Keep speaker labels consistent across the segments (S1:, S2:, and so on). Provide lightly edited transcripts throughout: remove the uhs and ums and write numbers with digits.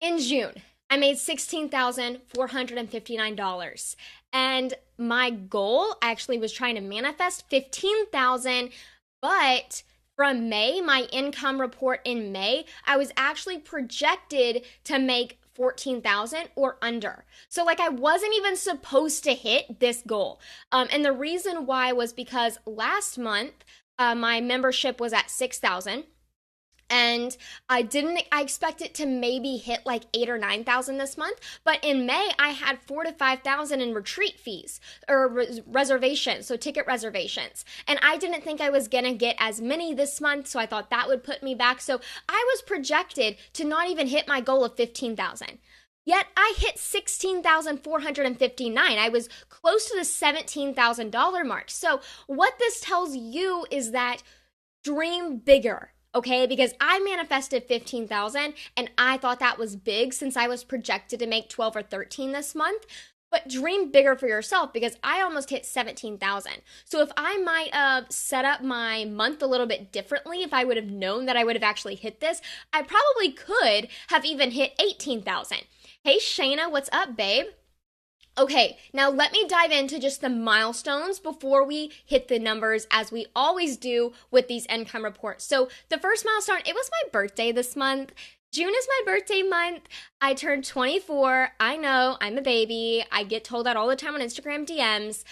S1: In June, I made $16,459. And my goal actually was trying to manifest 15,000, but from May, my income report in May, I was actually projected to make 14,000 or under. So like I wasn't even supposed to hit this goal. And the reason why was because last month my membership was at 6,000, and I expect it to maybe hit like 8 or 9,000 this month, but in May I had 4 to 5,000 in retreat fees or reservations, so ticket reservations. And I didn't think I was going to get as many this month, so I thought that would put me back. So I was projected to not even hit my goal of 15,000. Yet I hit 16,459. I was close to the $17,000 mark. So what this tells you is that dream bigger. Okay, because I manifested 15,000 and I thought that was big since I was projected to make 12 or 13 this month. But dream bigger for yourself because I almost hit 17,000. So if I might have set up my month a little bit differently, if I would have known that I would have actually hit this, I probably could have even hit 18,000. Hey Shayna, what's up, babe? Okay, now let me dive into just the milestones before we hit the numbers as we always do with these income reports. So the first milestone, it was my birthday this month. June is my birthday month. I turned 24. I know, I'm a baby. I get told that all the time on Instagram DMs.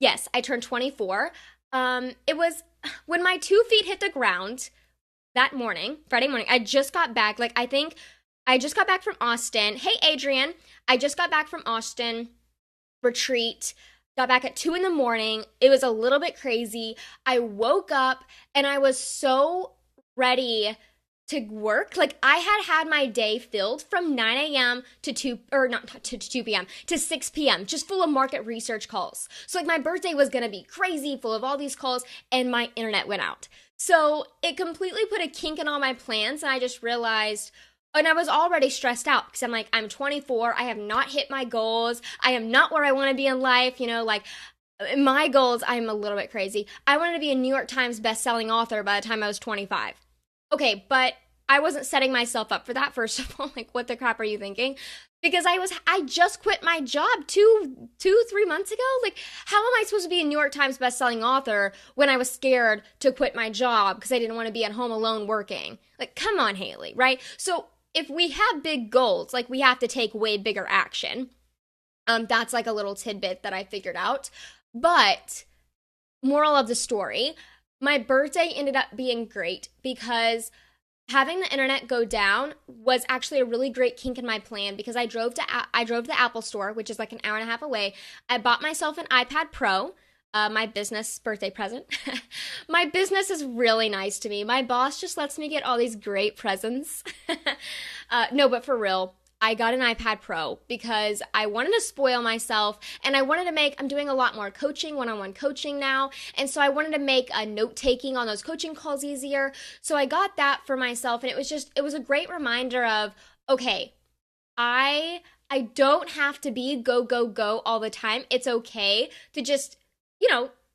S1: Yes, I turned 24. It was when my 2 feet hit the ground that morning, Friday morning. I just got back. I think I just got back from Austin. Hey, Adrian. I just got back from Austin retreat, got back at 2 in the morning. It was a little bit crazy. I woke up and I was so ready to work. Like I had my day filled from 9 a.m. to 2, or not to 2 p.m. to 6 p.m. just full of market research calls. So like my birthday was going to be crazy, full of all these calls, and my internet went out. So it completely put a kink in all my plans, and I just realized, and I was already stressed out because I'm like, I'm 24. I have not hit my goals. I am not where I want to be in life. My goals, I'm a little bit crazy. I wanted to be a New York Times bestselling author by the time I was 25. Okay, but I wasn't setting myself up for that, first of all. Like, what the crap are you thinking? Because I just quit my job 3 months ago. Like, how am I supposed to be a New York Times bestselling author when I was scared to quit my job because I didn't want to be at home alone working? Like, come on, Haley, right? So if we have big goals, like we have to take way bigger action. That's like a little tidbit that I figured out. But moral of the story, my birthday ended up being great because having the internet go down was actually a really great kink in my plan because I drove to the Apple store, which is like an hour and a half away. I bought myself an iPad Pro, my business birthday present. My business is really nice to me. My boss just lets me get all these great presents. No, but for real, I got an iPad Pro because I wanted to spoil myself and I wanted to I'm doing a lot more coaching, one-on-one coaching now. And so I wanted to make a note-taking on those coaching calls easier. So I got that for myself, and it was a great reminder of, okay, I don't have to be go, go, go all the time. It's okay to just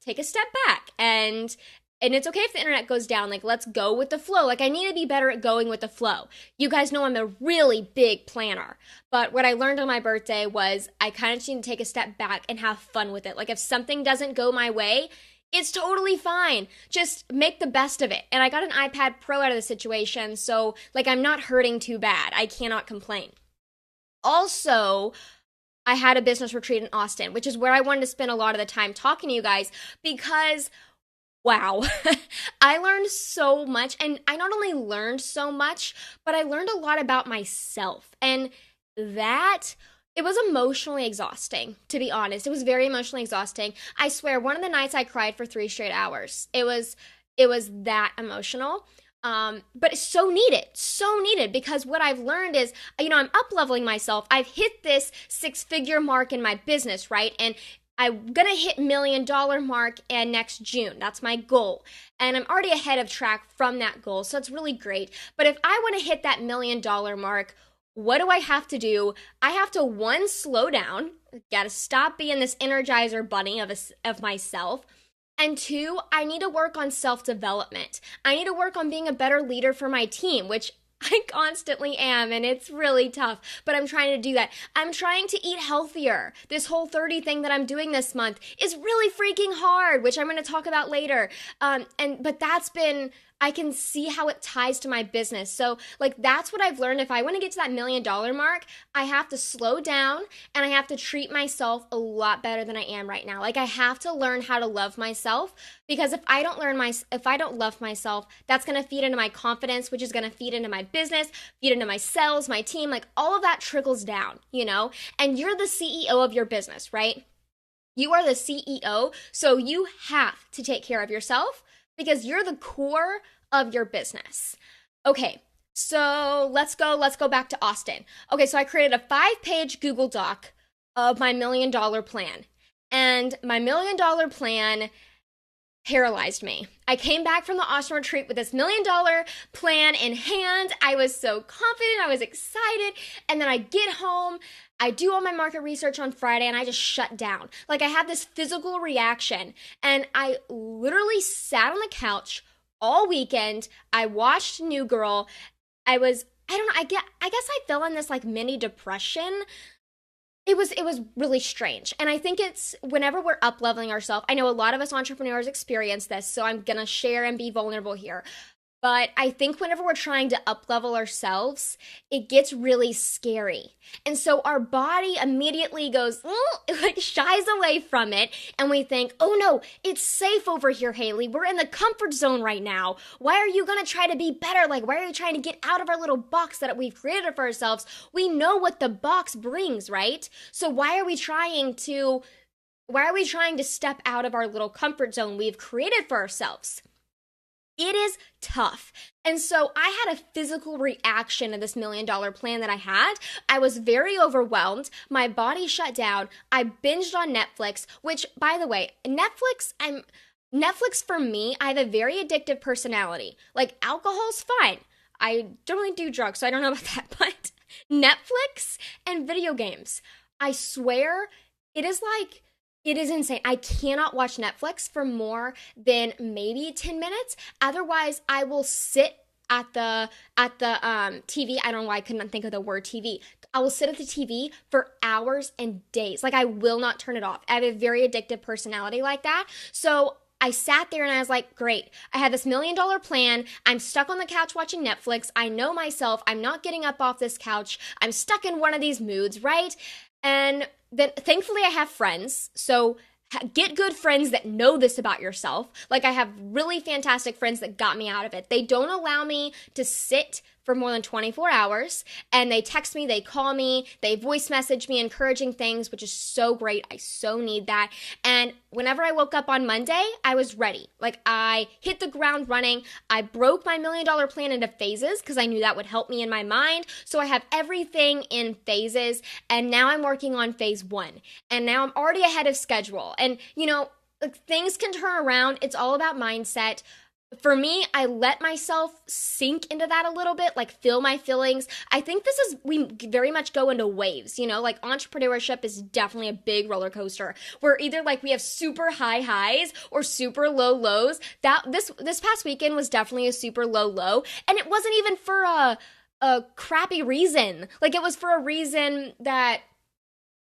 S1: take a step back, and it's okay if the internet goes down. Like, let's go with the flow. Like, I need to be better at going with the flow. You guys know I'm a really big planner, but what I learned on my birthday was I kind of need to take a step back and have fun with it. Like, if something doesn't go my way, it's totally fine. Just make the best of it. And I got an iPad Pro out of the situation, so like I'm not hurting too bad. I cannot complain. Also, I had a business retreat in Austin, which is where I wanted to spend a lot of the time talking to you guys because, wow, I learned so much. And I not only learned so much, but I learned a lot about myself. And it was emotionally exhausting, to be honest. It was very emotionally exhausting. I swear, one of the nights I cried for 3 straight hours. It was that emotional. But it's so needed because what I've learned is, I'm up-leveling myself. I've hit this 6-figure mark in my business, right? And I'm going to hit $1 million mark next June. That's my goal. And I'm already ahead of track from that goal. So it's really great. But if I want to hit that $1 million mark, what do I have to do? I have to, one, slow down. Got to stop being this energizer bunny of myself. And 2, I need to work on self-development. I need to work on being a better leader for my team, which I constantly am, and it's really tough, but I'm trying to do that. I'm trying to eat healthier. This whole 30 thing that I'm doing this month is really freaking hard, which I'm going to talk about later. But that's been, I can see how it ties to my business. So, like, that's what I've learned. If I want to get to that $1 million mark, I have to slow down and I have to treat myself a lot better than I am right now. Like, I have to learn how to love myself, because if I don't love myself, that's going to feed into my confidence, which is going to feed into my business, feed into my sales, my team, like all of that trickles down, and you're the CEO of your business, right? You are the CEO, so you have to take care of yourself because you're the core of your business. Okay, so let's go back to Austin. Okay, so I created a 5-page Google Doc of my $1 million plan. And my $1 million plan paralyzed me. I came back from the Austin retreat with this $1 million plan in hand. I was so confident, I was excited, and then I get home, I do all my market research on Friday, and I just shut down. Like, I had this physical reaction, and I literally sat on the couch all weekend. I watched New Girl. I don't know, I guess I fell in this like mini depression. It was really strange. And I think it's whenever we're up leveling ourselves, I know a lot of us entrepreneurs experience this, so I'm going to share and be vulnerable here. But I think whenever we're trying to up level ourselves, it gets really scary. And so our body immediately goes, it like shies away from it. And we think, oh no, it's safe over here, Haley. We're in the comfort zone right now. Why are you going to try to be better? Like, why are you trying to get out of our little box that we've created for ourselves? We know what the box brings, right? So why are we trying to step out of our little comfort zone we've created for ourselves? It is tough. And so I had a physical reaction to this $1 million plan that I had. I was very overwhelmed. My body shut down. I binged on Netflix, which, by the way, Netflix for me, I have a very addictive personality. Like, alcohol's fine. I don't really do drugs, so I don't know about that. But Netflix and video games, I swear, it is insane. I cannot watch Netflix for more than maybe 10 minutes. Otherwise, I will sit at the TV. I don't know why I couldn't think of the word TV. I will sit at the TV for hours and days. Like, I will not turn it off. I have a very addictive personality like that. So I sat there and I was like, great. I have this $1 million plan. I'm stuck on the couch watching Netflix. I know myself. I'm not getting up off this couch. I'm stuck in one of these moods, right? And then thankfully I have friends, so get good friends that know this about yourself. Like, I have really fantastic friends that got me out of it. They don't allow me to sit for more than 24 hours, and they text me, they call me, they voice message me encouraging things, which is so great. I so need that. And whenever I woke up on Monday, I was ready. Like, I hit the ground running. I broke my $1 million plan into phases because I knew that would help me in my mind. So I have everything in phases, and now I'm working on phase 1. And now I'm already ahead of schedule. And, things can turn around. It's all about mindset. For me, I let myself sink into that a little bit, like feel my feelings. I think we very much go into waves, like entrepreneurship is definitely a big roller coaster where either like we have super high highs or super low lows. This past weekend was definitely a super low low, and it wasn't even for a crappy reason. Like, it was for a reason that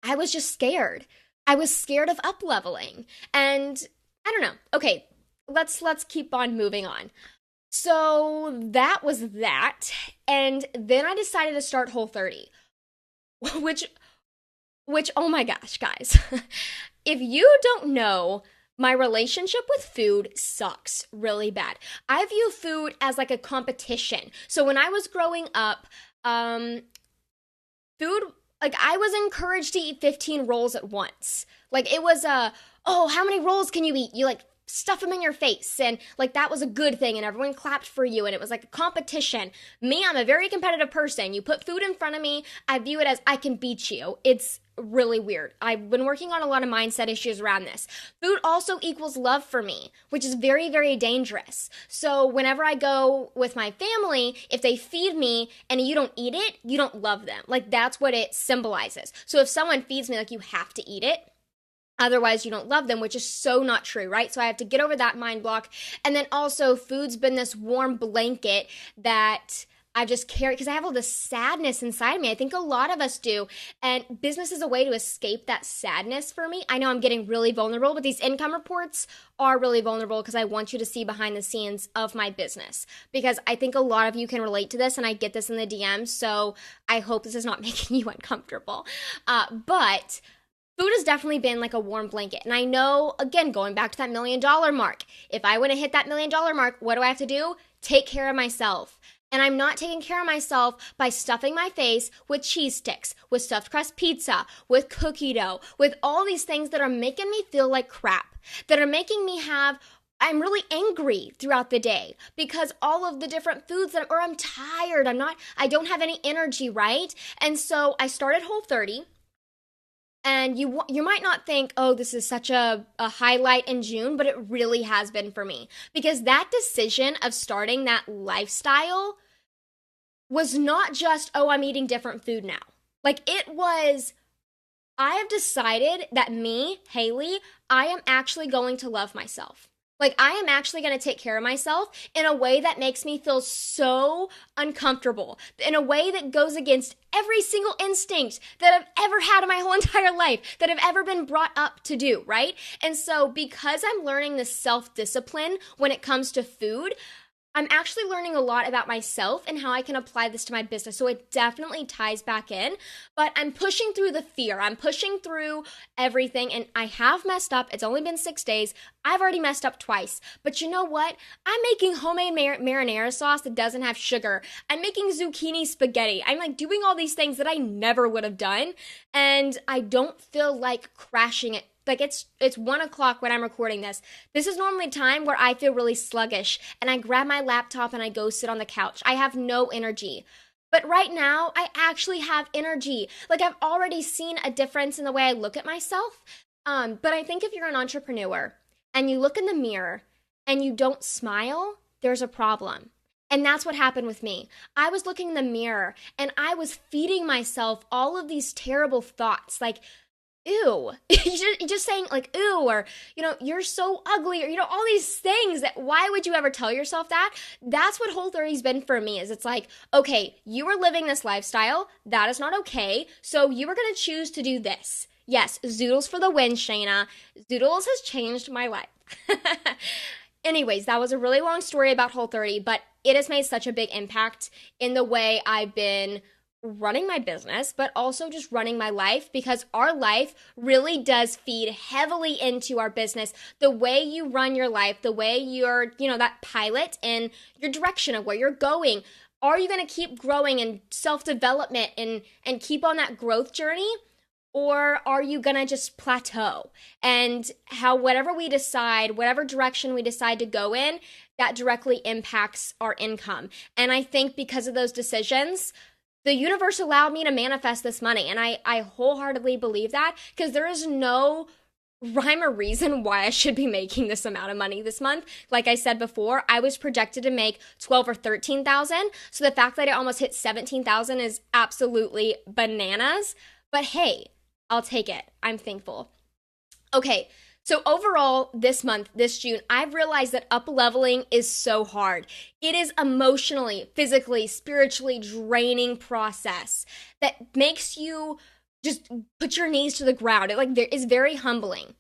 S1: I was just scared. I was scared of up leveling, and I don't know. Okay. Let's keep on moving on. So that was that. And then I decided to start Whole30, which, oh my gosh, guys. If you don't know, my relationship with food sucks really bad. I view food as like a competition. So when I was growing up, food, like, I was encouraged to eat 15 rolls at once. Like, it was how many rolls can you eat? You like stuff them in your face, and like that was a good thing, and everyone clapped for you, and it was like a competition. Me, I'm a very competitive person. You put food in front of me, I view it as I can beat you. It's really weird. I've been working on a lot of mindset issues around this. Food also equals love for me, which is very, very dangerous. So whenever I go with my family, if they feed me and you don't eat it, you don't love them. Like, that's what it symbolizes. So if someone feeds me, like, you have to eat it. Otherwise, you don't love them, which is so not true, right? So I have to get over that mind block. And then also, food's been this warm blanket that I've just carried, because I have all this sadness inside of me. I think a lot of us do. And business is a way to escape that sadness for me. I know I'm getting really vulnerable, but these income reports are really vulnerable because I want you to see behind the scenes of my business. Because I think a lot of you can relate to this, and I get this in the DMs. So I hope this is not making you uncomfortable. But food has definitely been like a warm blanket. And I know, again, going back to that $1 million mark, if I want to hit that $1 million mark, what do I have to do? Take care of myself. And I'm not taking care of myself by stuffing my face with cheese sticks, with stuffed crust pizza, with cookie dough, with all these things that are making me feel like crap, that are making me I'm really angry throughout the day because all of the different foods or I'm tired, I don't have any energy, right? And so I started Whole30. And you might not think, oh, this is such a highlight in June, but it really has been for me. Because that decision of starting that lifestyle was not just, oh, I'm eating different food now. Like it was, I have decided that me, Haley, I am actually going to love myself. Like, I am actually going to take care of myself in a way that makes me feel so uncomfortable, in a way that goes against every single instinct that I've ever had in my whole entire life, that I've ever been brought up to do, right? And so because I'm learning this self-discipline when it comes to food, I'm actually learning a lot about myself and how I can apply this to my business. So it definitely ties back in, but I'm pushing through the fear. I'm pushing through everything, and I have messed up. It's only been 6 days. I've already messed up twice. But you know what? I'm making homemade marinara sauce that doesn't have sugar. I'm making zucchini spaghetti. I'm like doing all these things that I never would have done, and I don't feel like crashing it. Like it's 1 o'clock when I'm recording this. This is normally time where I feel really sluggish and I grab my laptop and I go sit on the couch. I have no energy. But right now, I actually have energy. Like I've already seen a difference in the way I look at myself. But I think if you're an entrepreneur and you look in the mirror and you don't smile, there's a problem. And that's what happened with me. I was looking in the mirror and I was feeding myself all of these terrible thoughts like, ew, you're just saying like, ew, or, you're so ugly, or, all these things that, why would you ever tell yourself that? That's what Whole30's been for me, is it's like, okay, you are living this lifestyle, that is not okay, so you are going to choose to do this. Yes, Zoodles for the win, Shayna. Zoodles has changed my life. Anyways, that was a really long story about Whole30, but it has made such a big impact in the way I've been running my business, but also just running my life, because our life really does feed heavily into our business. The way you run your life, the way you're, that pilot and your direction of where you're going. Are you going to keep growing in self-development and keep on that growth journey? Or are you going to just plateau? And whatever we decide, whatever direction we decide to go in, that directly impacts our income. And I think because of those decisions, the universe allowed me to manifest this money. And I wholeheartedly believe that, because there is no rhyme or reason why I should be making this amount of money this month. Like I said before, I was projected to make 12 or 13,000. So the fact that I almost hit 17,000 is absolutely bananas. But hey, I'll take it. I'm thankful. Okay. So overall, this month, this June, I've realized that up-leveling is so hard. It is emotionally, physically, spiritually draining process that makes you just put your knees to the ground. It is very humbling.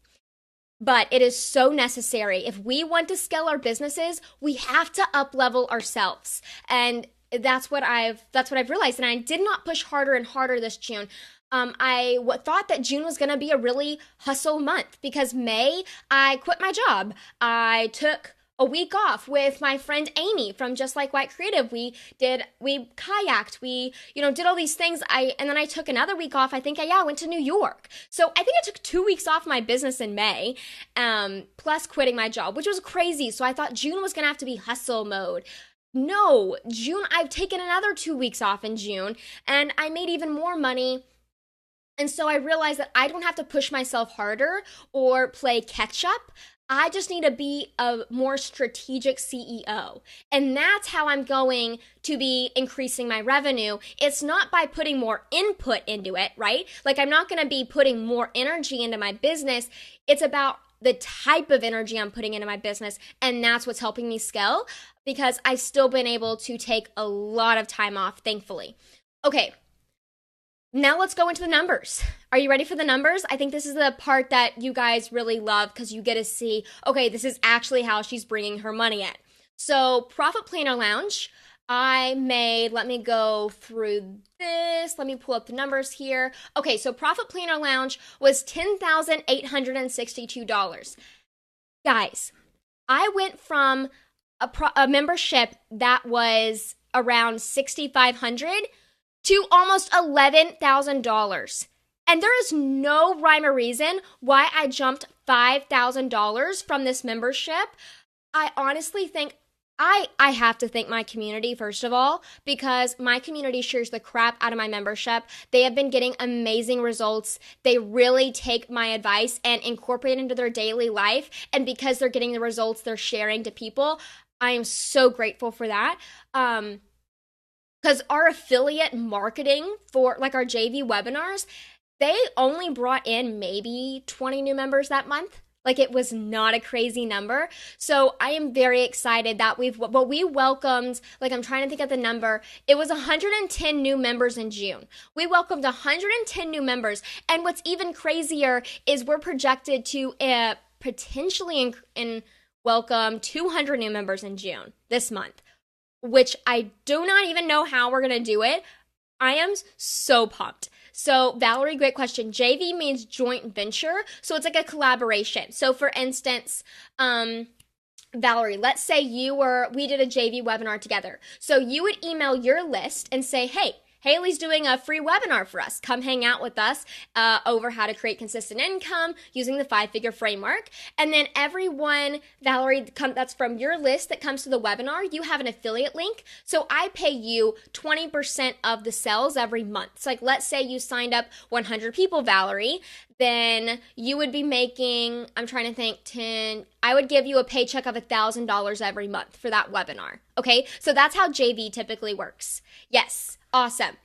S1: But it is so necessary. If we want to scale our businesses, we have to up-level ourselves. And that's what I've realized. And I did not push harder and harder this June. I thought that June was going to be a really hustle month, because May, I quit my job. I took a week off with my friend Amy from Just Like White Creative. We kayaked, we, did all these things. And then I took another week off. I think I went to New York. So I think I took 2 weeks off my business in May, plus quitting my job, which was crazy. So I thought June was going to have to be hustle mode. No, June, I've taken another 2 weeks off in June, and I made even more money. And so I realized that I don't have to push myself harder or play catch up. I just need to be a more strategic CEO. And that's how I'm going to be increasing my revenue. It's not by putting more input into it, right? Like I'm not going to be putting more energy into my business. It's about the type of energy I'm putting into my business, and that's what's helping me scale because I've still been able to take a lot of time off, thankfully. Okay, now let's go into the numbers. Are you ready for the numbers? I think this is the part that you guys really love because you get to see, okay, this is actually how she's bringing her money in. So Profit Planner Lounge, I made, let me go through this. Let me pull up the numbers here. Okay, so Profit Planner Lounge was $10,862. Guys, I went from a membership that was around $6,500 to almost $11,000. And there is no rhyme or reason why I jumped $5,000 from this membership. I honestly think I have to thank my community, first of all, because my community shares the crap out of my membership. They have been getting amazing results. They really take my advice and incorporate it into their daily life. And because they're getting the results they're sharing to people, I am so grateful for that. Because our affiliate marketing for like our JV webinars, they only brought in maybe 20 new members that month. Like it was not a crazy number. So I am very excited that we welcomed, like I'm trying to think of the number. It was 110 new members in June. We welcomed 110 new members. And what's even crazier is we're projected to potentially welcome 200 new members in June this month, which I do not even know how we're going to do it. I am so pumped. So Valerie, great question. JV means joint venture. So it's like a collaboration. So for instance, Valerie, let's say we did a JV webinar together. So you would email your list and say, hey, Haley's doing a free webinar for us. Come hang out with us over how to create consistent income using the 5-figure framework. And then everyone, Valerie, that's from your list that comes to the webinar, you have an affiliate link. So I pay you 20% of the sales every month. So like, let's say you signed up 100 people, Valerie, then you would be making, I'm trying to think, I would give you a paycheck of $1,000 every month for that webinar. Okay, so that's how JV typically works. Yes, awesome.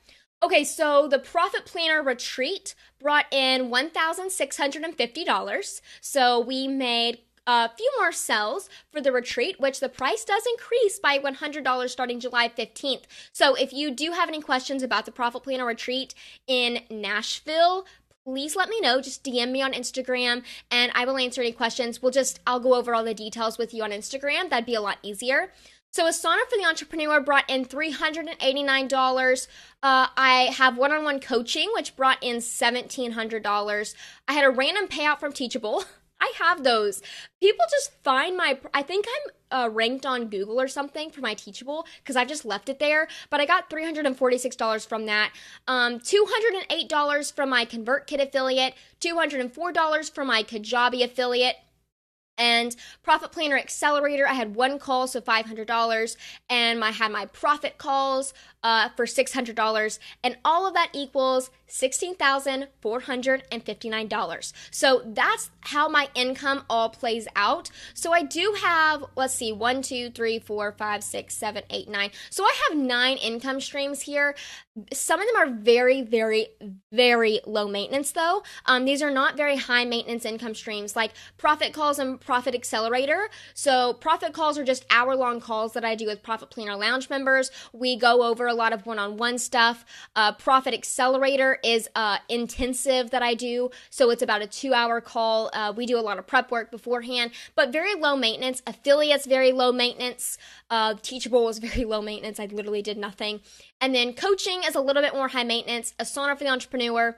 S1: Okay, so the Profit Planner Retreat brought in $1,650. So we made a few more sales for the retreat, which the price does increase by $100 starting July 15th. So if you do have any questions about the Profit Planner Retreat in Nashville, please let me know. Just DM me on Instagram and I will answer any questions. I'll go over all the details with you on Instagram. That'd be a lot easier. So Asana for the Entrepreneur brought in $389. I have one-on-one coaching, which brought in $1,700. I had a random payout from Teachable. I have those. People just find I think I'm ranked on Google or something for my Teachable because I've just left it there. But I got $346 from that. $208 from my ConvertKit affiliate. $204 from my Kajabi affiliate. And Profit Planner Accelerator, I had one call, so $500, and I had my profit calls for $600, and all of that equals $16,459. So that's how my income all plays out. So I do have, let's see, 1, 2, 3, 4, 5, 6, 7, 8, 9. So I have 9 income streams here. Some of them are very, very, very low maintenance though. These are not very high maintenance income streams like profit calls and Profit Accelerator. So profit calls are just hour-long calls that I do with Profit Planner Lounge members. We go over a lot of one-on-one stuff. Profit Accelerator is intensive that I do. So it's about a 2-hour call. We do a lot of prep work beforehand, but very low maintenance. Affiliates, very low maintenance. Teachable was very low maintenance. I literally did nothing. And then coaching is a little bit more high maintenance. Asana for the Entrepreneur.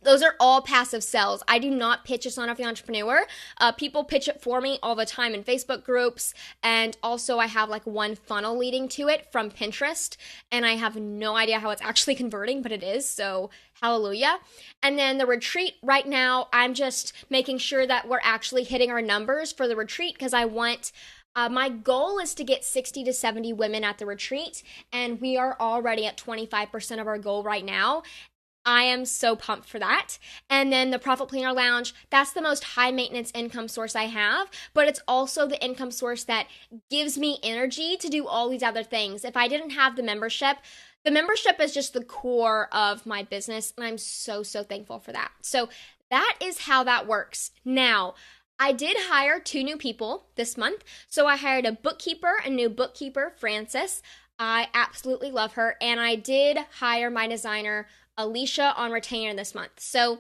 S1: Those are all passive sales. I do not pitch Asana for the Entrepreneur. People pitch it for me all the time in Facebook groups. And also I have like one funnel leading to it from Pinterest. And I have no idea how it's actually converting, but it is. So hallelujah. And then the retreat right now, I'm just making sure that we're actually hitting our numbers for the retreat because I want... my goal is to get 60 to 70 women at the retreat, and we are already at 25% of our goal right now. I am so pumped for that. And then the Profit Planner Lounge, that's the most high maintenance income source I have, but it's also the income source that gives me energy to do all these other things. If I didn't have the membership is just the core of my business, and I'm so, so thankful for that. So that is how that works. Now, I did hire 2 new people this month. So I hired a new bookkeeper, Frances. I absolutely love her. And I did hire my designer, Alicia, on retainer this month. So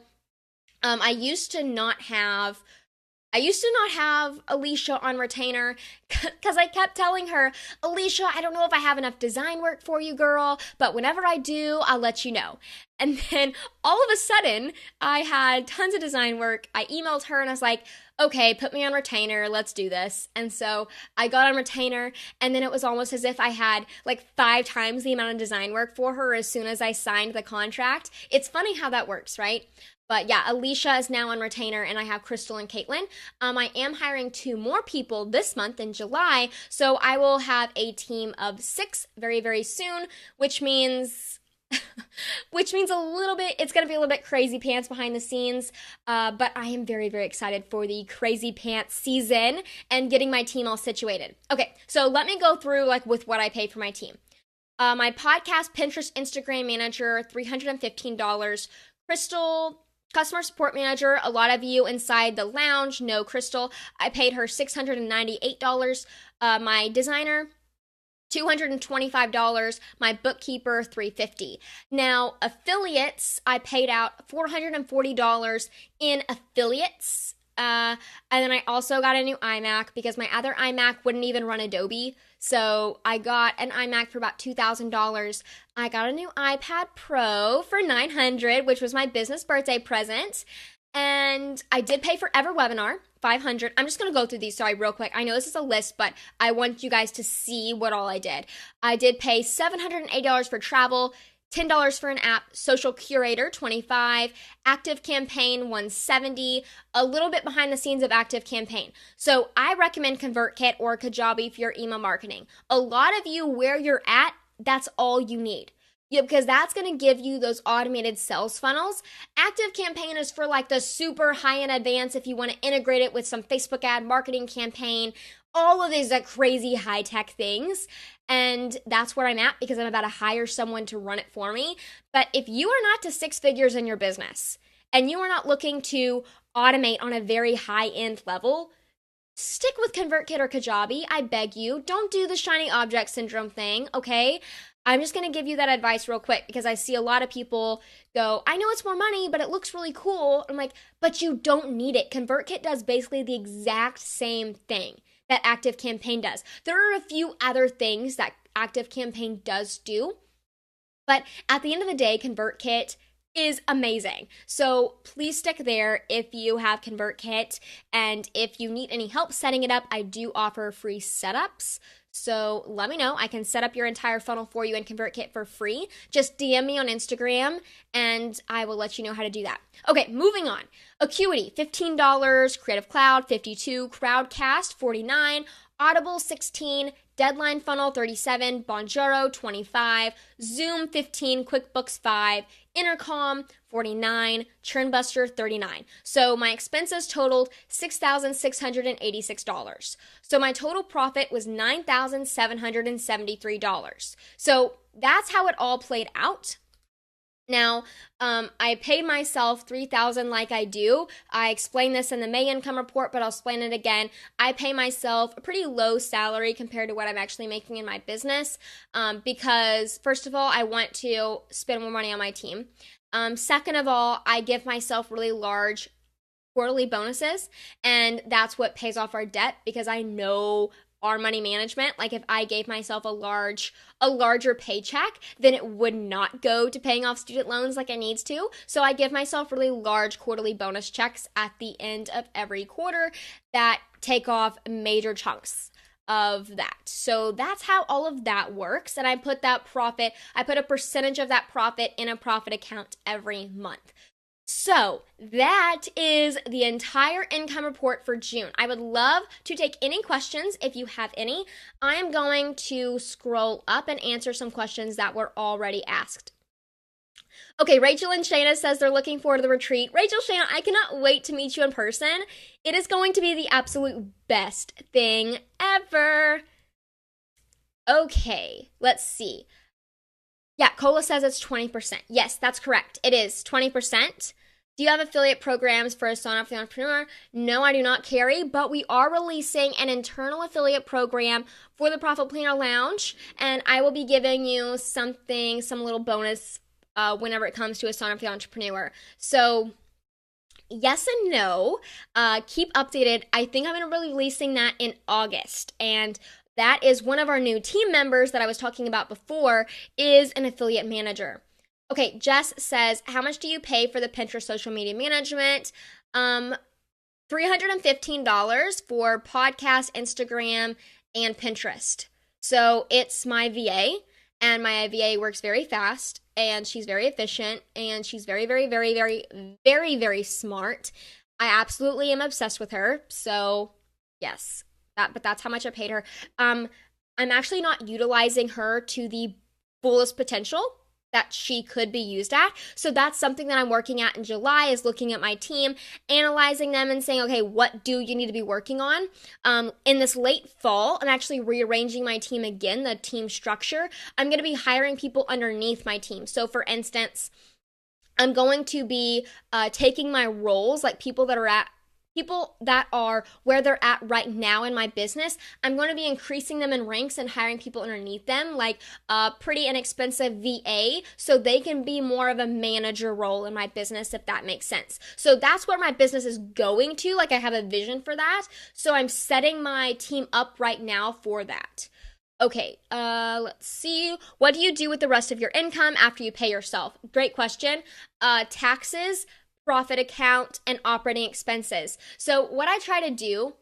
S1: I used to not have Alicia on retainer because I kept telling her, Alicia, I don't know if I have enough design work for you, girl, but whenever I do, I'll let you know. And then all of a sudden, I had tons of design work. I emailed her and I was like, okay, put me on retainer, let's do this. And so I got on retainer, and then it was almost as if I had like 5 times the amount of design work for her as soon as I signed the contract. It's funny how that works, right? But yeah, Alicia is now on retainer, and I have Crystal and Caitlin. I am hiring 2 more people this month in July, so I will have a team of 6 very, very soon, which means it's going to be a little bit crazy pants behind the scenes, but I am very, very excited for the crazy pants season and getting my team all situated. Okay, so let me go through like with what I pay for my team. My podcast, Pinterest, Instagram manager, $315. Crystal, customer support manager. A lot of you inside the lounge know Crystal. I paid her $698. My designer, $225. My bookkeeper, $350. Now, affiliates, I paid out $440 in affiliates. And then I also got a new iMac because my other iMac wouldn't even run Adobe. So I got an iMac for about $2,000. I got a new iPad Pro for $900, which was my business birthday present. And I did pay for EverWebinar, $500. I'm just going to go through these, sorry, real quick. I know this is a list, but I want you guys to see what all I did. I did pay $708 for travel, $10 for an app, social curator, $25, active campaign, $170, a little bit behind the scenes of active campaign. So I recommend ConvertKit or Kajabi for your email marketing. A lot of you, where you're at, that's all you need. Yeah, because that's going to give you those automated sales funnels. Active campaign is for like the super high-end advance if you want to integrate it with some Facebook ad marketing campaign, all of these crazy high-tech things. And that's where I'm at because I'm about to hire someone to run it for me. But if you are not to 6 figures in your business and you are not looking to automate on a very high-end level, stick with ConvertKit or Kajabi. I beg you. Don't do the shiny object syndrome thing, okay? I'm just going to give you that advice real quick because I see a lot of people go, I know it's more money, but it looks really cool. I'm like, but you don't need it. ConvertKit does basically the exact same thing that Active Campaign does. There are a few other things that Active Campaign does do, but at the end of the day, ConvertKit is amazing. So please stick there if you have ConvertKit, and if you need any help setting it up, I do offer free setups. So let me know. I can set up your entire funnel for you in ConvertKit for free. Just DM me on Instagram and I will let you know how to do that. Okay, moving on. Acuity, $15. Creative Cloud, $52. Crowdcast, $49. Audible, $16. Deadline Funnel, $37. Bonjoro, $25. Zoom, $15. QuickBooks, $5. Intercom, $49. Churnbuster, $39. So my expenses totaled $6,686. So my total profit was $9,773. So that's how it all played out. Now, I paid myself $3,000 like I do. I explained this in the May income report, but I'll explain it again. I pay myself a pretty low salary compared to what I'm actually making in my business because, first of all, I want to spend more money on my team. Second of all, I give myself really large quarterly bonuses, and that's what pays off our debt because I know our money management. Like if I gave myself a larger paycheck, then it would not go to paying off student loans like it needs to. So I give myself really large quarterly bonus checks at the end of every quarter that take off major chunks of that. So that's how all of that works. And I put a percentage of that profit in a profit account every month. So that is the entire income report for June. I would love to take any questions if you have any. I am going to scroll up and answer some questions that were already asked. Okay, Rachel and Shayna says they're looking forward to the retreat. Rachel, Shayna, I cannot wait to meet you in person. It is going to be the absolute best thing ever. Okay, let's see. Yeah, Cola says it's 20%. Yes, that's correct. It is 20%. Do you have affiliate programs for a sign up for the entrepreneur? No, I do not, Carrie, but we are releasing an internal affiliate program for the Profit Planner Lounge, and I will be giving you some little bonus whenever it comes to a sign up for the entrepreneur. So yes and no. Keep updated. I think I'm going to be releasing that in August, and that is one of our new team members that I was talking about before is an affiliate manager. Okay, Jess says, how much do you pay for the Pinterest social media management? $315 for podcast, Instagram, and Pinterest. So it's my VA, and my VA works very fast, and she's very efficient, and she's very, very, very, very, very, very smart. I absolutely am obsessed with her. So yes, but that's how much I paid her. I'm actually not utilizing her to the fullest potential that she could be used at. So that's something that I'm working at in July, is looking at my team, analyzing them, and saying, okay, what do you need to be working on? In this late fall, I'm actually rearranging my team again, the team structure. I'm going to be hiring people underneath my team. So for instance, I'm going to be taking my roles, like people that are where they're at right now in my business. I'm going to be increasing them in ranks and hiring people underneath them, like a pretty inexpensive VA, so they can be more of a manager role in my business, if that makes sense. So that's where my business is going to. Like, I have a vision for that. So I'm setting my team up right now for that. Okay, let's see. What do you do with the rest of your income after you pay yourself? Great question. Taxes, profit account, and operating expenses. So what I try to do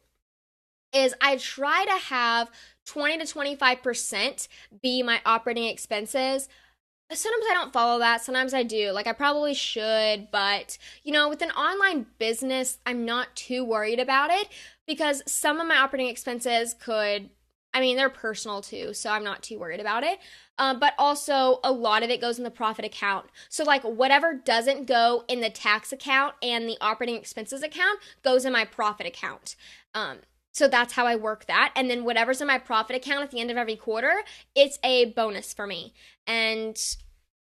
S1: is I try to have 20 to 25% be my operating expenses. Sometimes I don't follow that. Sometimes I do. Like, I probably should, but with an online business, I'm not too worried about it, because some of my operating expenses they're personal too, so I'm not too worried about it. But also, a lot of it goes in the profit account. So, like, whatever doesn't go in the tax account and the operating expenses account goes in my profit account. So that's how I work that. And then whatever's in my profit account at the end of every quarter, it's a bonus for me. And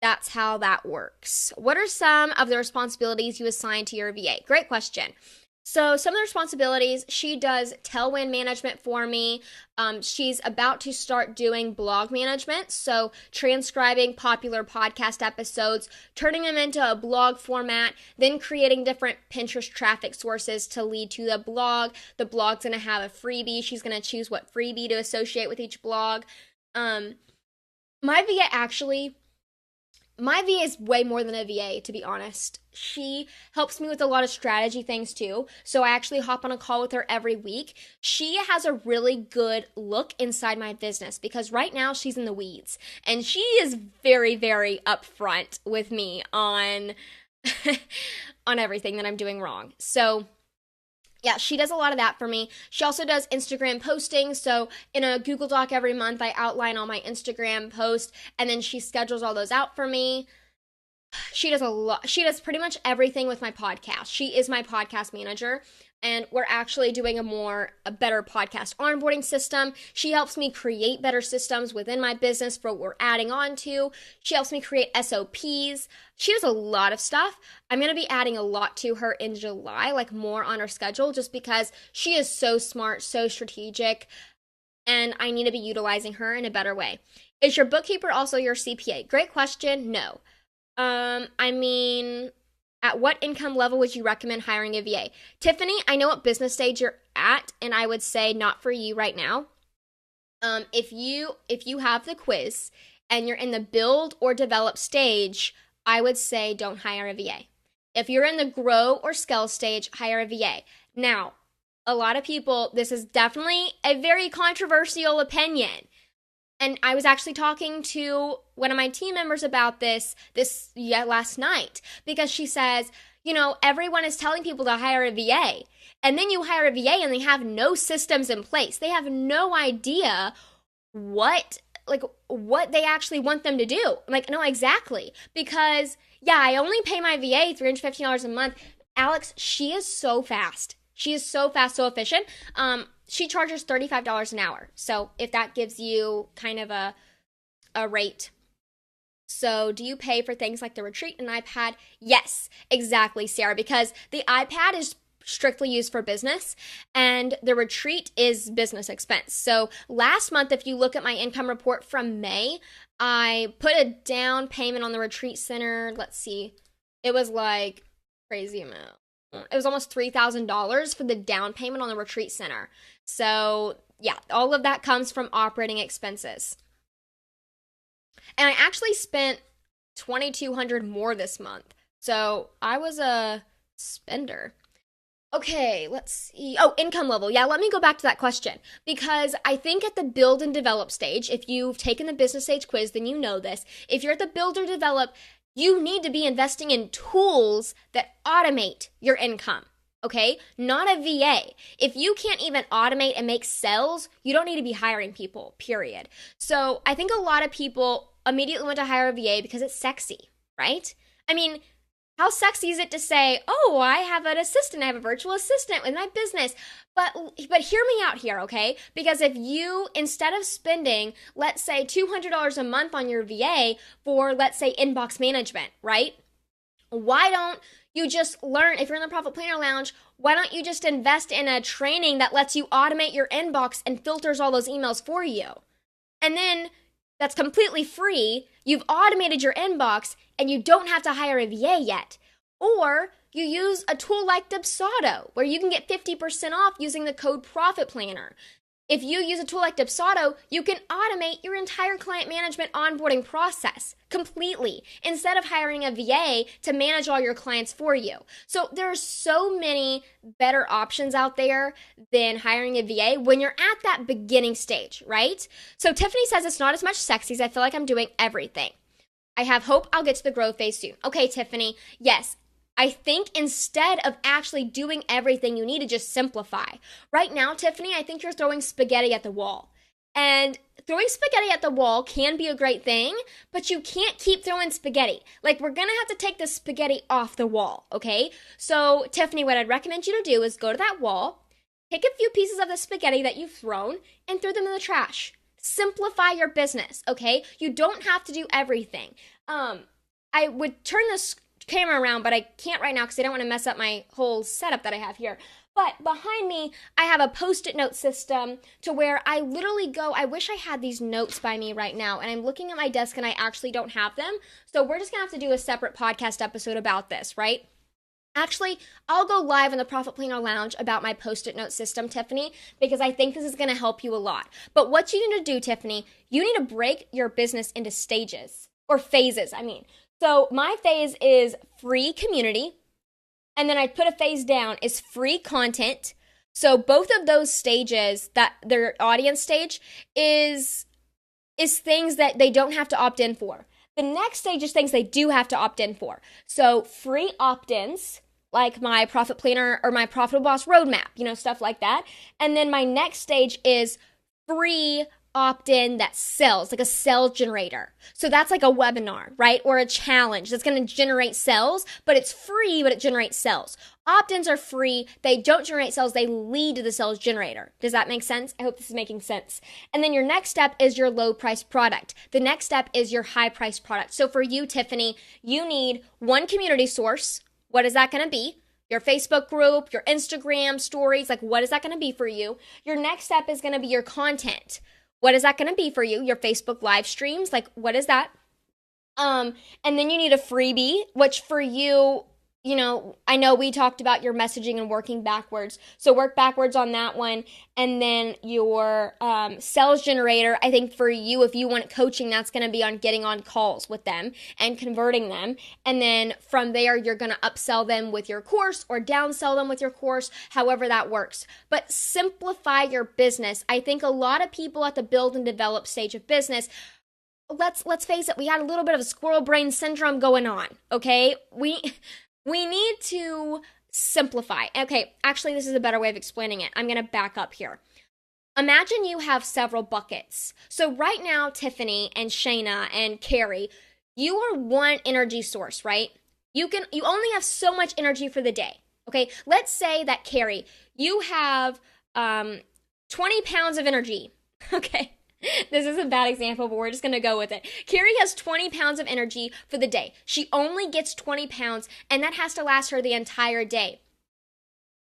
S1: that's how that works. What are some of the responsibilities you assign to your VA? Great question. So some of the responsibilities, she does tailwind management for me. She's about to start doing blog management, so transcribing popular podcast episodes, turning them into a blog format, then creating different Pinterest traffic sources to lead to the blog. The blog's going to have a freebie. She's going to choose what freebie to associate with each blog. My VA is way more than a VA, to be honest. She helps me with a lot of strategy things too. So I actually hop on a call with her every week. She has a really good look inside my business, because right now she's in the weeds. And she is very, very upfront with me on on everything that I'm doing wrong. So yeah, she does a lot of that for me. She also does Instagram posting. So in a Google Doc every month, I outline all my Instagram posts, and then she schedules all those out for me. She does a lot. She does pretty much everything with my podcast. She is my podcast manager, and we're actually doing a better podcast onboarding system. She helps me create better systems within my business for what we're adding on to. She helps me create SOPs. She does a lot of stuff. I'm going to be adding a lot to her in July, like more on her schedule, just because she is so smart, so strategic, and I need to be utilizing her in a better way. Is your bookkeeper also your CPA? Great question. No. At what income level would you recommend hiring a VA? Tiffany, I know what business stage you're at, and I would say not for you right now. If you have the quiz and you're in the build or develop stage, I would say don't hire a VA. If you're in the grow or scale stage, hire a VA. Now, a lot of people, this is definitely a very controversial opinion. And I was actually talking to one of my team members about this last night, because she says, everyone is telling people to hire a VA. And then you hire a VA and they have no systems in place. They have no idea what they actually want them to do. I'm like, no, exactly. Because, yeah, I only pay my VA $350 a month. Alex, she is so fast. She is so fast, so efficient. She charges $35 an hour. So if that gives you kind of a rate. So, do you pay for things like the retreat and iPad? Yes, exactly, Sarah, because the iPad is strictly used for business and the retreat is business expense. So, last month, if you look at my income report from May, I put a down payment on the retreat center. Let's see, it was like crazy amount. It was almost $3,000 for the down payment on the retreat center. So, yeah, all of that comes from operating expenses. And I actually spent 2,200 more this month. So I was a spender. Okay, let's see. Oh, income level. Yeah, let me go back to that question because I think at the build and develop stage, if you've taken the business stage quiz, then you know this. If you're at the build or develop, you need to be investing in tools that automate your income. Okay, not a VA. If you can't even automate and make sales, you don't need to be hiring people, period. So I think a lot of people immediately want to hire a VA because it's sexy, right? I mean, how sexy is it to say, oh, I have an assistant, I have a virtual assistant with my business. But hear me out here, okay? Because if you, instead of spending, let's say $200 a month on your VA for, let's say, inbox management, right? Why don't you just learn, if you're in the Profit Planner Lounge, why don't you just invest in a training that lets you automate your inbox and filters all those emails for you? And then that's completely free. You've automated your inbox and you don't have to hire a VA yet. Or you use a tool like Dubsado where you can get 50% off using the code Profit Planner. If you use a tool like Dubsado, you can automate your entire client management onboarding process completely instead of hiring a VA to manage all your clients for you. So there are so many better options out there than hiring a VA when you're at that beginning stage, right? So Tiffany says it's not as much sexies. I feel like I'm doing everything. I have hope I'll get to the growth phase soon. Okay, Tiffany, yes. I think instead of actually doing everything, you need to just simplify. Right now, Tiffany, I think you're throwing spaghetti at the wall. And throwing spaghetti at the wall can be a great thing, but you can't keep throwing spaghetti. Like, we're going to have to take the spaghetti off the wall, okay? So, Tiffany, what I'd recommend you to do is go to that wall, take a few pieces of the spaghetti that you've thrown, and throw them in the trash. Simplify your business, okay? You don't have to do everything. I would turn this camera around, but I can't right now because I don't want to mess up my whole setup that I have here. But behind me, I have a post-it note system to where I literally go, I wish I had these notes by me right now, and I'm looking at my desk and I actually don't have them. So we're just going to have to do a separate podcast episode about this, right? Actually, I'll go live in the Profit Planner Lounge about my post-it note system, Tiffany, because I think this is going to help you a lot. But what you need to do, Tiffany, you need to break your business into stages, or phases, I mean. So my phase is free community, and then I put a phase down is free content. So both of those stages, that their audience stage is things that they don't have to opt in for. The next stage is things they do have to opt in for. So free opt-ins, like my Profit Planner or my Profitable Boss Roadmap, stuff like that. And then my next stage is free opt-in that sells, like a sales generator. So that's like a webinar, right? Or a challenge that's going to generate sales, but it's free, but it generates sales. Opt-ins are free. They don't generate sales. They lead to the sales generator. Does that make sense? I hope this is making sense. And then your next step is your low price product. The next step is your high price product. So for you, Tiffany, you need one community source. What is that going to be? Your Facebook group, your Instagram stories, like what is that going to be for you? Your next step is going to be your content. What is that going to be for you? Your Facebook live streams, like what is that? And then you need a freebie, which for you, I know we talked about your messaging and working backwards. So work backwards on that one. And then your sales generator, I think for you, if you want coaching, that's going to be on getting on calls with them and converting them. And then from there, you're going to upsell them with your course or downsell them with your course, however that works. But simplify your business. I think a lot of people at the build and develop stage of business, let's face it, we had a little bit of a squirrel brain syndrome going on, okay? We need to simplify. Okay, actually, this is a better way of explaining it. I'm going to back up here. Imagine you have several buckets. So right now, Tiffany and Shayna and Carrie, you are one energy source, right? You only have so much energy for the day. Okay, let's say that Carrie, you have 20 pounds of energy. Okay. This is a bad example, but we're just gonna go with it. Carrie has 20 pounds of energy for the day. She only gets 20 pounds, and that has to last her the entire day.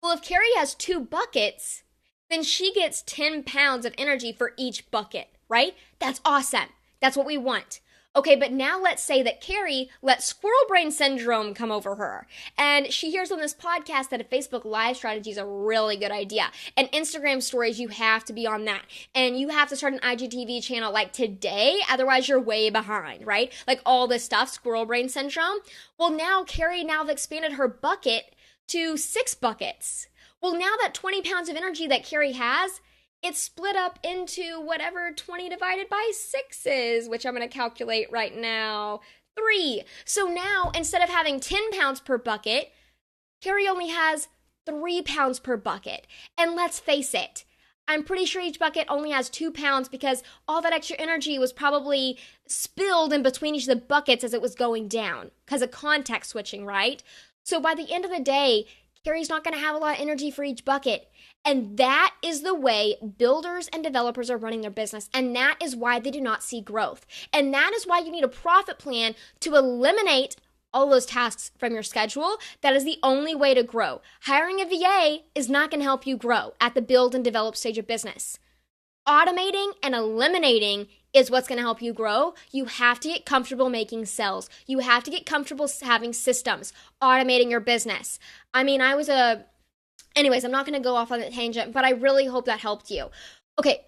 S1: Well, if Carrie has 2 buckets, then she gets 10 pounds of energy for each bucket, right? That's awesome. That's what we want. Okay, but now let's say that Carrie let squirrel brain syndrome come over her. And she hears on this podcast that a Facebook Live strategy is a really good idea. And Instagram stories, you have to be on that. And you have to start an IGTV channel like today, otherwise you're way behind, right? Like all this stuff, squirrel brain syndrome. Well, now Carrie now have expanded her bucket to 6 buckets. Well, now that 20 pounds of energy that Carrie has, it's split up into whatever 20 divided by 6 is, which I'm going to calculate right now. 3. So now, instead of having 10 pounds per bucket, Carrie only has 3 pounds per bucket. And let's face it, I'm pretty sure each bucket only has 2 pounds because all that extra energy was probably spilled in between each of the buckets as it was going down because of context switching, right? So by the end of the day, Carrie's not going to have a lot of energy for each bucket. And that is the way builders and developers are running their business. And that is why they do not see growth. And that is why you need a profit plan to eliminate all those tasks from your schedule. That is the only way to grow. Hiring a VA is not going to help you grow at the build and develop stage of business. Automating and eliminating is what's going to help you grow. You have to get comfortable making sales. You have to get comfortable having systems, automating your business. I mean, anyways, I'm not going to go off on that tangent, but I really hope that helped you. Okay,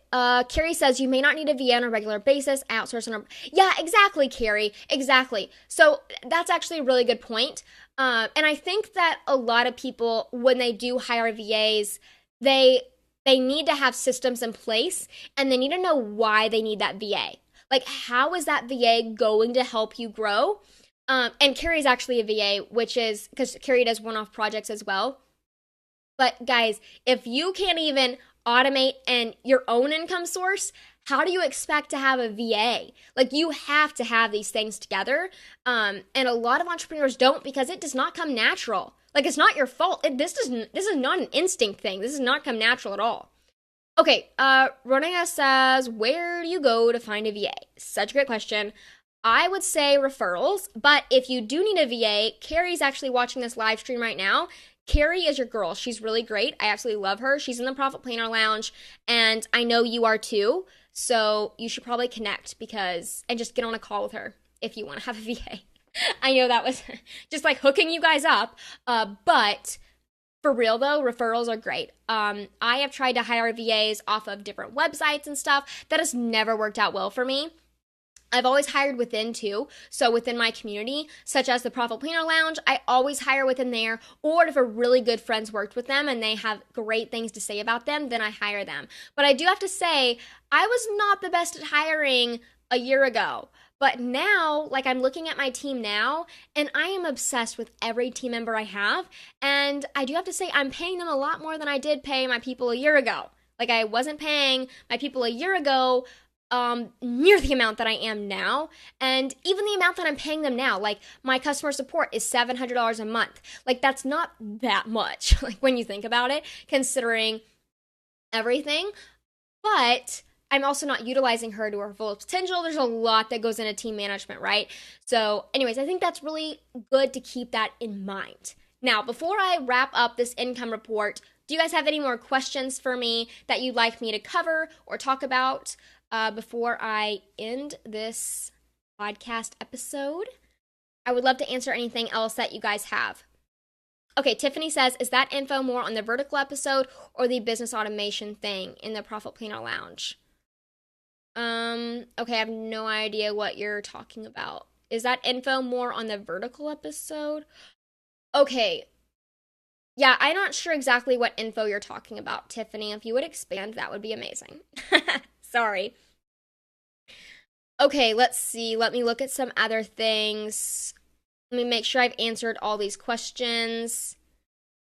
S1: Carrie says you may not need a VA on a regular basis, outsource on a... Yeah, exactly, Carrie, exactly. So that's actually a really good point. And I think that a lot of people, when they do hire VAs, they need to have systems in place, and they need to know why they need that VA. Like, how is that VA going to help you grow? And Carrie's actually a VA, which is, because Carrie does one-off projects as well. But guys, if you can't even automate and your own income source, how do you expect to have a VA? Like, you have to have these things together. And a lot of entrepreneurs don't because it does not come natural. Like, it's not your fault. This is not an instinct thing. This does not come natural at all. Okay, Ronea says, where do you go to find a VA? Such a great question. I would say referrals, but if you do need a VA, Carrie's actually watching this live stream right now. Carrie is your girl. She's really great. I absolutely love her. She's in the Profit Planner Lounge, and I know you are too. So you should probably connect and just get on a call with her if you want to have a VA. I know that was just like hooking you guys up, but for real though, referrals are great. I have tried to hire VAs off of different websites and stuff. That has never worked out well for me. I've always hired within too. So within my community, such as the Profit Planner Lounge, I always hire within there. Or if a really good friend's worked with them and they have great things to say about them, then I hire them. But I do have to say, I was not the best at hiring a year ago. But now, like, I'm looking at my team now, and I am obsessed with every team member I have. And I do have to say, I'm paying them a lot more than I did pay my people a year ago. Like, I wasn't paying my people a year ago near the amount that I am now. And even the amount that I'm paying them now, like, my customer support is $700 a month. Like, that's not that much, like, when you think about it, considering everything. But I'm also not utilizing her to her full potential. There's a lot that goes into team management, right? So anyways, I think that's really good to keep that in mind. Now, before I wrap up this income report, do you guys have any more questions for me that you'd like me to cover or talk about before I end this podcast episode? I would love to answer anything else that you guys have. Okay, Tiffany says, is that info more on the vertical episode or the business automation thing in the Profit Planner Lounge? Okay, I have no idea what you're talking about. Is that info more on the vertical episode? Okay. Yeah, I'm not sure exactly what info you're talking about, Tiffany. If you would expand, that would be amazing. Sorry. Okay, let's see. Let me look at some other things. Let me make sure I've answered all these questions.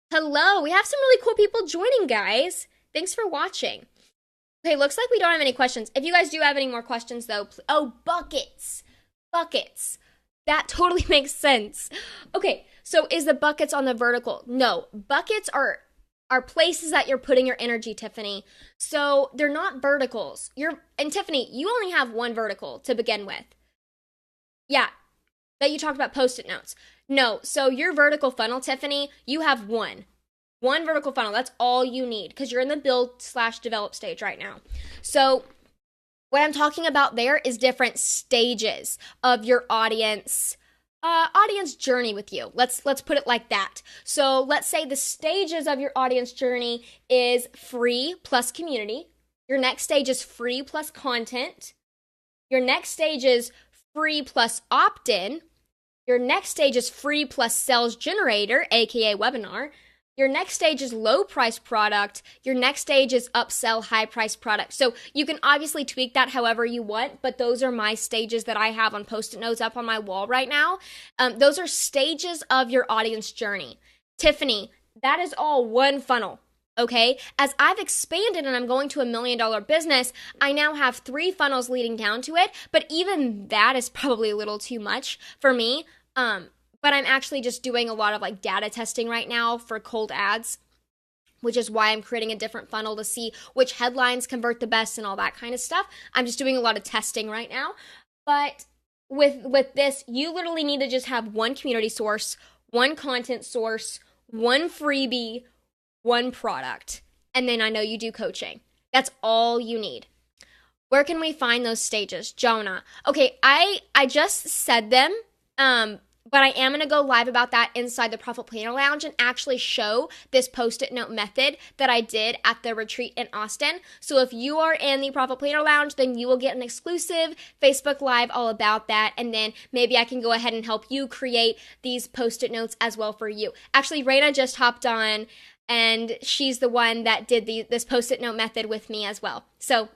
S1: Hello, we have some really cool people joining, guys. Thanks for watching. Okay, looks like we don't have any questions. If you guys do have any more questions, though, buckets. Buckets. That totally makes sense. Okay, so is the buckets on the vertical? No, buckets are are places that you're putting your energy, Tiffany. So they're not verticals. And Tiffany, you only have one vertical to begin with. Yeah, that you talked about post-it notes. No, so your vertical funnel, Tiffany, you have one vertical funnel. That's all you need because you're in the build/develop stage right now. So what I'm talking about there is different stages of your audience journey with you. Let's put it like that. So let's say the stages of your audience journey is free plus community. Your next stage is free plus content. Your next stage is free plus opt-in. Your next stage is free plus sales generator, aka webinar. Your next stage is low price product. Your next stage is upsell high price product. So you can obviously tweak that however you want, but those are my stages that I have on post-it notes up on my wall right now. Those are stages of your audience journey. Tiffany, that is all one funnel. Okay, as I've expanded and I'm going to $1 million business, I now have 3 funnels leading down to it, but even that is probably a little too much for me. But I'm actually just doing a lot of like data testing right now for cold ads, which is why I'm creating a different funnel to see which headlines convert the best and all that kind of stuff. I'm just doing a lot of testing right now. But with this, you literally need to just have one community source, one content source, one freebie, one product. And then I know you do coaching. That's all you need. Where can we find those stages? Jonah. Okay, I just said them. But I am going to go live about that inside the Profit Planner Lounge and actually show this post-it note method that I did at the retreat in Austin. So if you are in the Profit Planner Lounge, then you will get an exclusive Facebook Live all about that. And then maybe I can go ahead and help you create these post-it notes as well for you. Actually, Raina just hopped on and she's the one that did this post-it note method with me as well. So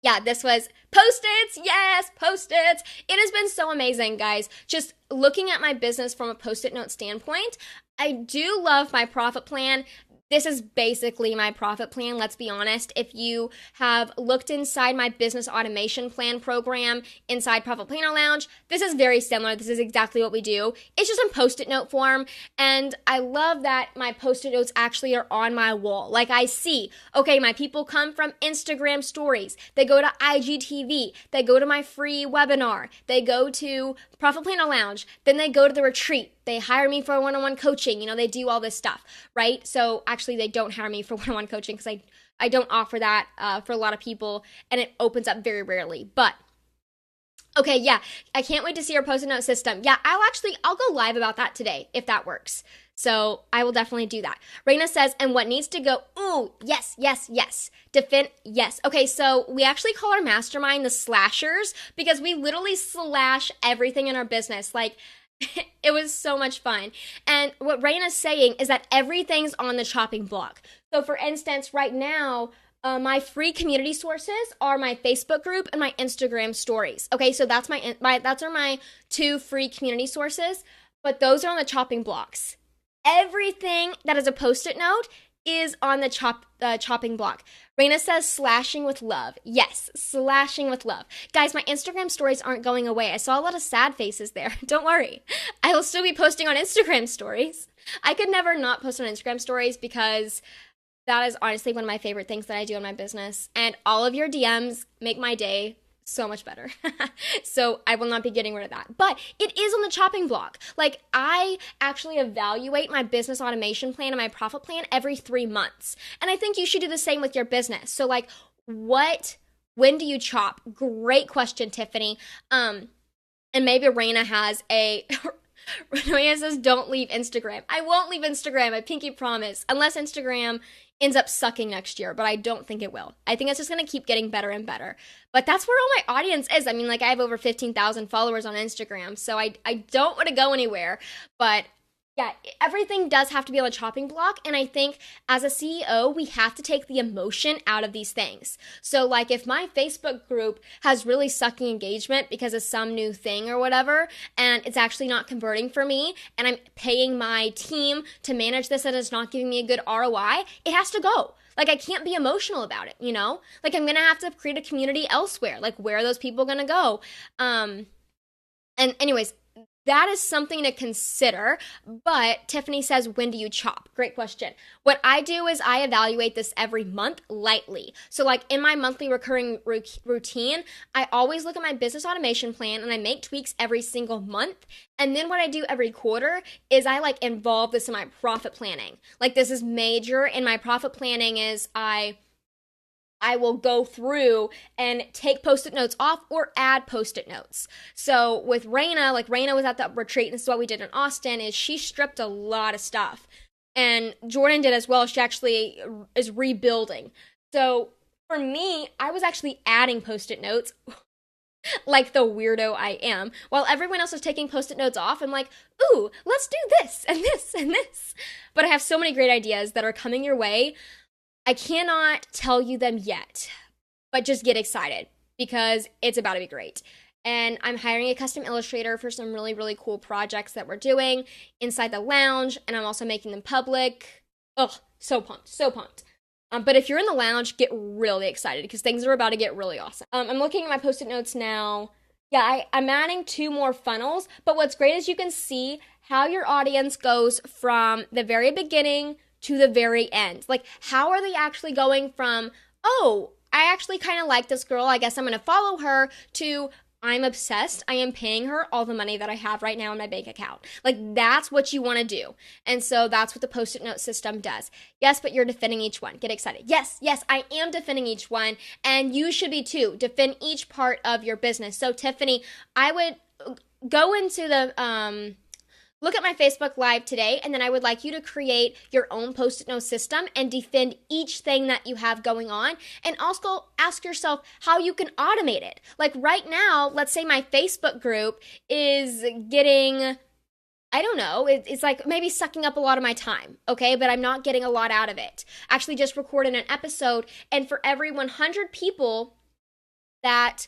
S1: yeah, this was Post-its. Yes, Post-its. It has been so amazing, guys. Just looking at my business from a Post-it note standpoint, I do love my profit plan. This is basically my profit plan, let's be honest. If you have looked inside my business automation plan program inside Profit Planner Lounge, this is very similar. This is exactly what we do. It's just in post-it note form, and I love that my post-it notes actually are on my wall. Like I see, okay, my people come from Instagram stories, they go to IGTV, they go to my free webinar, they go to Profit Planner Lounge, then they go to the retreat. They hire me for one-on-one coaching. You know, they do all this stuff, right? So actually they don't hire me for one-on-one coaching because I don't offer that for a lot of people, and it opens up very rarely. But okay, yeah, I can't wait to see your post-it note system. Yeah, I'll go live about that today if that works. So I will definitely do that. Raina says, and what needs to go? Ooh, yes, yes, yes. Yes. Okay, so we actually call our mastermind the slashers because we literally slash everything in our business. Like, it was so much fun. And what Raina's saying is that everything's on the chopping block. So for instance, right now, my free community sources are my Facebook group and my Instagram stories. Okay, so that's those are my 2 free community sources, but those are on the chopping blocks. Everything that is a post-it note is on the chopping block. Raina says slashing with love. Yes, slashing with love. Guys, my Instagram stories aren't going away. I saw a lot of sad faces there. Don't worry. I will still be posting on Instagram stories. I could never not post on Instagram stories because that is honestly one of my favorite things that I do in my business. And all of your DMs make my day so much better. So I will not be getting rid of that. But it is on the chopping block. Like, I actually evaluate my business automation plan and my profit plan every 3 months. And I think you should do the same with your business. So like, when do you chop? Great question, Tiffany. And maybe Raina has a Raina says, don't leave Instagram. I won't leave Instagram, I pinky promise, unless Instagram ends up sucking next year, but I don't think it will. I think it's just going to keep getting better and better. But that's where all my audience is. I mean, like, I have over 15,000 followers on Instagram, so I don't want to go anywhere. But yeah, everything does have to be on the chopping block, and I think as a CEO, we have to take the emotion out of these things. So like, if my Facebook group has really sucking engagement because of some new thing or whatever, and it's actually not converting for me, and I'm paying my team to manage this and it's not giving me a good ROI, it has to go. Like, I can't be emotional about it, you know? Like, I'm going to have to create a community elsewhere. Like, where are those people going to go? And anyways, that is something to consider. But Tiffany says, when do you chop? Great question. What I do is I evaluate this every month lightly. So, like in my monthly recurring routine, I always look at my business automation plan and I make tweaks every single month. And then what I do every quarter is I like involve this in my profit planning. Like, this is major in my profit planning is I will go through and take post-it notes off or add post-it notes. So with Raina, like Raina was at the retreat, and this is what we did in Austin, is she stripped a lot of stuff. And Jordan did as well. She actually is rebuilding. So for me, I was actually adding post-it notes like the weirdo I am. While everyone else was taking post-it notes off, I'm like, ooh, let's do this and this and this. But I have so many great ideas that are coming your way. I cannot tell you them yet, but just get excited because it's about to be great. And I'm hiring a custom illustrator for some really, really cool projects that we're doing inside the lounge, and I'm also making them public. Oh, so pumped, so pumped. But if you're in the lounge, get really excited because things are about to get really awesome. I'm looking at my post-it notes now. Yeah, I'm adding 2 more funnels, but what's great is you can see how your audience goes from the very beginning to the very end. Like, how are they actually going from, oh, I actually kind of like this girl, I guess I'm going to follow her, to I'm obsessed, I am paying her all the money that I have right now in my bank account. Like, that's what you want to do. And so that's what the post-it note system does. Yes, but you're defending each one. Get excited. Yes, I am defending each one, and you should be too. Defend each part of your business. So Tiffany, I would go into the, look at my Facebook Live today, and then I would like you to create your own post-it note system and defend each thing that you have going on. And also ask yourself how you can automate it. Like right now, let's say my Facebook group is getting, I don't know, it's like maybe sucking up a lot of my time, okay? But I'm not getting a lot out of it. Actually just recorded an episode, and for every 100 people that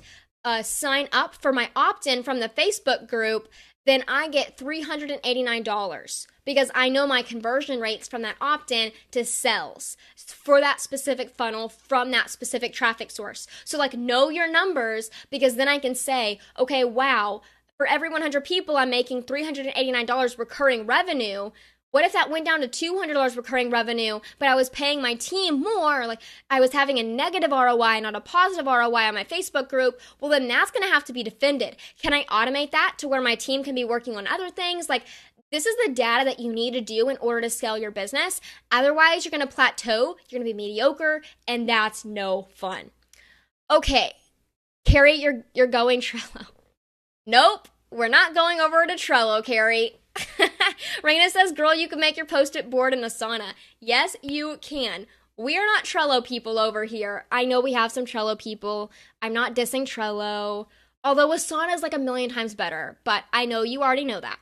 S1: sign up for my opt-in from the Facebook group, then I get $389 because I know my conversion rates from that opt-in to sales for that specific funnel from that specific traffic source. So like know your numbers, because then I can say, okay, wow, for every 100 people, I'm making $389 recurring revenue. What if that went down to $200 recurring revenue, but I was paying my team more, like I was having a negative ROI, not a positive ROI on my Facebook group? Well, then that's going to have to be defended. Can I automate that to where my team can be working on other things? Like, this is the data that you need to do in order to scale your business. Otherwise, you're going to plateau, you're going to be mediocre, and that's no fun. Okay, Carrie, you're going Trello. Nope, we're not going over to Trello, Carrie. Raina says, girl, you can make your post-it board in Asana. Yes, you can. We are not Trello people over here. I know we have some Trello people. I'm not dissing Trello. Although Asana is like a million times better. But I know you already know that.